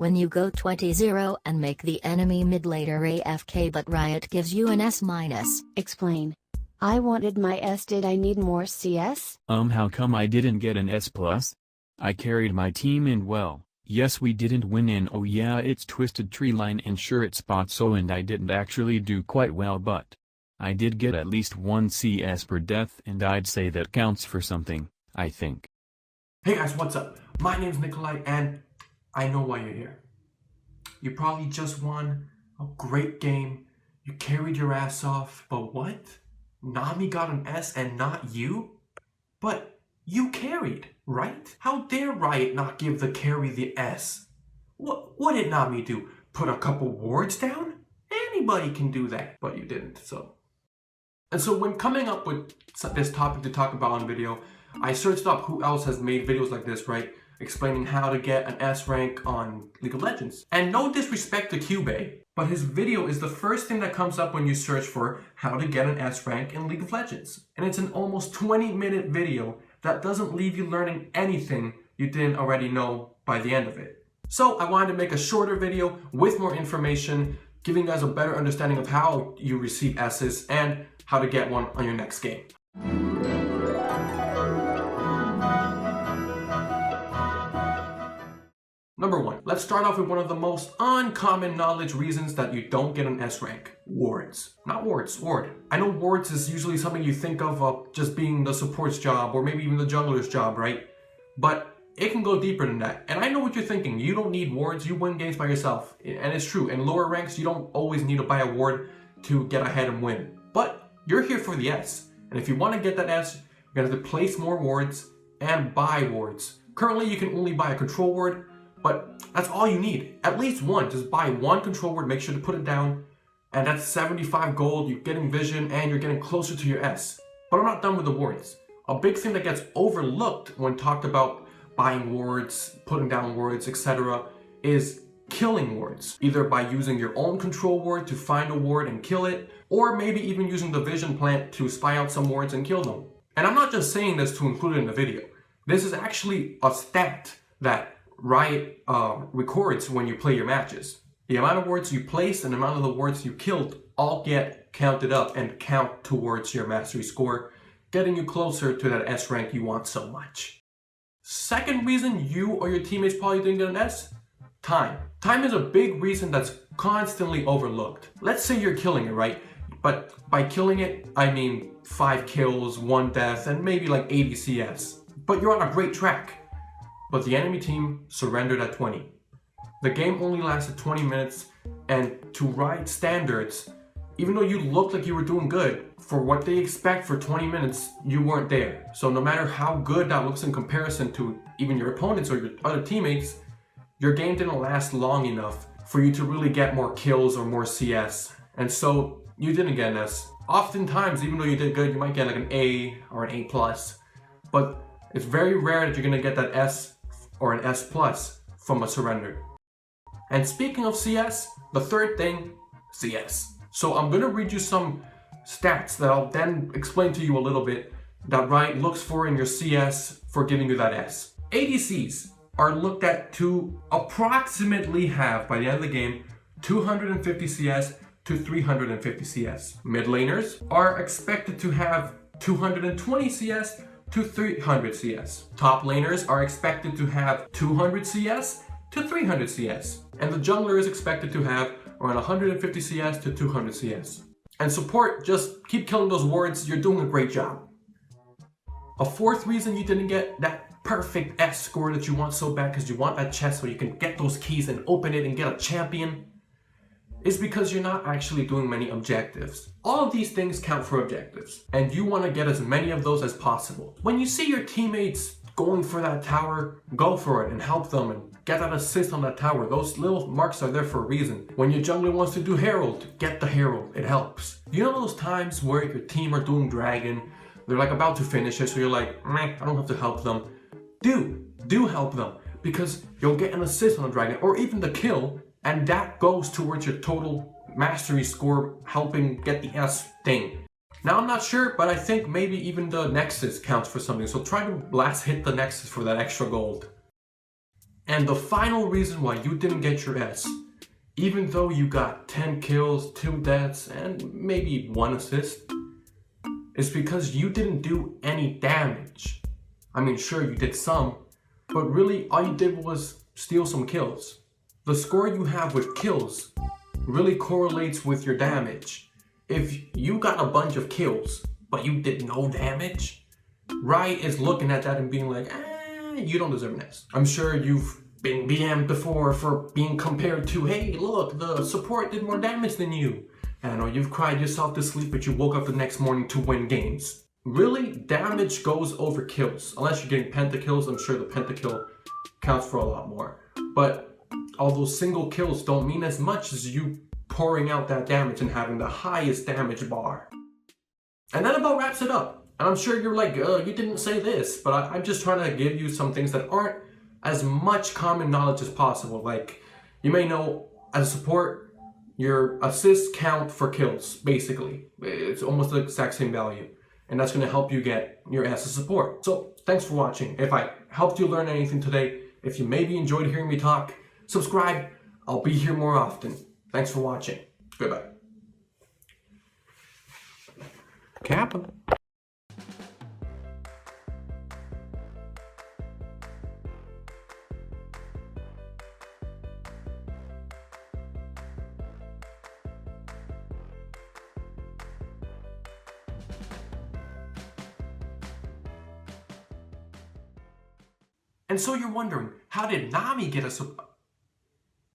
when you go 20-0 and make the enemy mid laner AFK but Riot gives you an S-. Explain. I wanted my S. Did I need more CS? How come I didn't get an S+? I carried my team in well. Yes, we didn't win in oh yeah it's Twisted Tree Line and sure it's spot so and I didn't actually do quite well but I did get at least 1 CS per death and I'd say that counts for something, I think. Hey guys, what's up? My name's Nicolai and I know why you're here. You probably just won a great game, you carried your ass off, but what? Nami got an S and not you? But you carried, right? How dare Riot not give the carry the S? What did Nami do? Put a couple wards down? Anybody can do that, but you didn't, so. And so when coming up with this topic to talk about on video, I searched up who else has made videos like this, right? Explaining how to get an S rank on League of Legends. And no disrespect to qbay, but his video is the first thing that comes up when you search for how to get an S rank in League of Legends. And it's an almost 20-minute video that doesn't leave you learning anything you didn't already know by the end of it. So I wanted to make a shorter video with more information, giving you guys a better understanding of how you receive S's and how to get one on your next game. Number 1, let's start off with one of the most uncommon knowledge reasons that you don't get an S rank. Wards. Not wards, ward. I know wards is usually something you think of just being the support's job or maybe even the jungler's job, right? But it can go deeper than that. And I know what you're thinking. You don't need wards, you win games by yourself. And it's true, in lower ranks you don't always need to buy a ward to get ahead and win. But you're here for the S. And if you want to get that S, you're going to have to place more wards and buy wards. Currently you can only buy a control ward, but that's all you need. At least one. Just buy one control word, make sure to put it down. And that's 75 gold, you're getting vision, and you're getting closer to your S. But I'm not done with the wards. A big thing that gets overlooked when talked about buying wards, putting down wards, etc. is killing wards. Either by using your own control ward to find a ward and kill it, or maybe even using the vision plant to spy out some wards and kill them. And I'm not just saying this to include it in the video. This is actually a stat that Riot records when you play your matches. The amount of wards you placed and the amount of the wards you killed all get counted up and count towards your mastery score, getting you closer to that S rank you want so much. Second reason you or your teammates probably didn't get an S? Time. Time is a big reason that's constantly overlooked. Let's say you're killing it, right? But by killing it, I mean 5 kills, 1 death, and maybe like 80 CS. But you're on a great track. But the enemy team surrendered at 20. The game only lasted 20 minutes, and to Riot standards, even though you looked like you were doing good, for what they expect for 20 minutes, you weren't there. So no matter how good that looks in comparison to even your opponents or your other teammates, your game didn't last long enough for you to really get more kills or more CS. And so you didn't get an S. Oftentimes, even though you did good, you might get like an A or an A+. But it's very rare that you're gonna get that S or an S+ from a surrender. And speaking of CS, the third thing, CS. So I'm gonna read you some stats that I'll then explain to you a little bit that Riot looks for in your CS for giving you that S. ADCs are looked at to approximately have, by the end of the game, 250 CS to 350 CS. Mid laners are expected to have 220 CS to 300 CS. Top laners are expected to have 200 CS to 300 CS. And the jungler is expected to have around 150 CS to 200 CS. And support, just keep killing those wards, you're doing a great job. A fourth reason you didn't get that perfect S score that you want so bad because you want that chest where you can get those keys and open it and get a champion is because you're not actually doing many objectives. All of these things count for objectives, and you want to get as many of those as possible. When you see your teammates going for that tower, go for it and help them and get that assist on that tower. Those little marks are there for a reason. When your jungler wants to do Herald, get the Herald, it helps. You know those times where your team are doing Dragon, they're like about to finish it, so you're like, meh, I don't have to help them. Do help them, because you'll get an assist on the Dragon, or even the kill, and that goes towards your total mastery score, helping get the S thing. Now I'm not sure, but I think maybe even the Nexus counts for something, so try to last hit the Nexus for that extra gold. And the final reason why you didn't get your S, even though you got 10 kills, 2 deaths, and maybe 1 assist, is because you didn't do any damage. I mean, sure, you did some, but really all you did was steal some kills. The score you have with kills really correlates with your damage. If you got a bunch of kills, but you did no damage, Riot is looking at that and being like, you don't deserve an S. I'm sure you've been BM'd before for being compared to, hey, look, the support did more damage than you. And I know you've cried yourself to sleep, but you woke up the next morning to win games. Really, damage goes over kills. Unless you're getting pentakills, I'm sure the pentakill counts for a lot more. But all those single kills don't mean as much as you pouring out that damage and having the highest damage bar. And that about wraps it up. And I'm sure you're like, you didn't say this, but I'm just trying to give you some things that aren't as much common knowledge as possible. Like, you may know, as a support, your assists count for kills, basically. It's almost the exact same value. And that's going to help you get your S as support. So, thanks for watching. If I helped you learn anything today, if you maybe enjoyed hearing me talk, subscribe. I'll be here more often. Thanks for watching. Goodbye. Kappa. And so you're wondering, how did Nami get a support?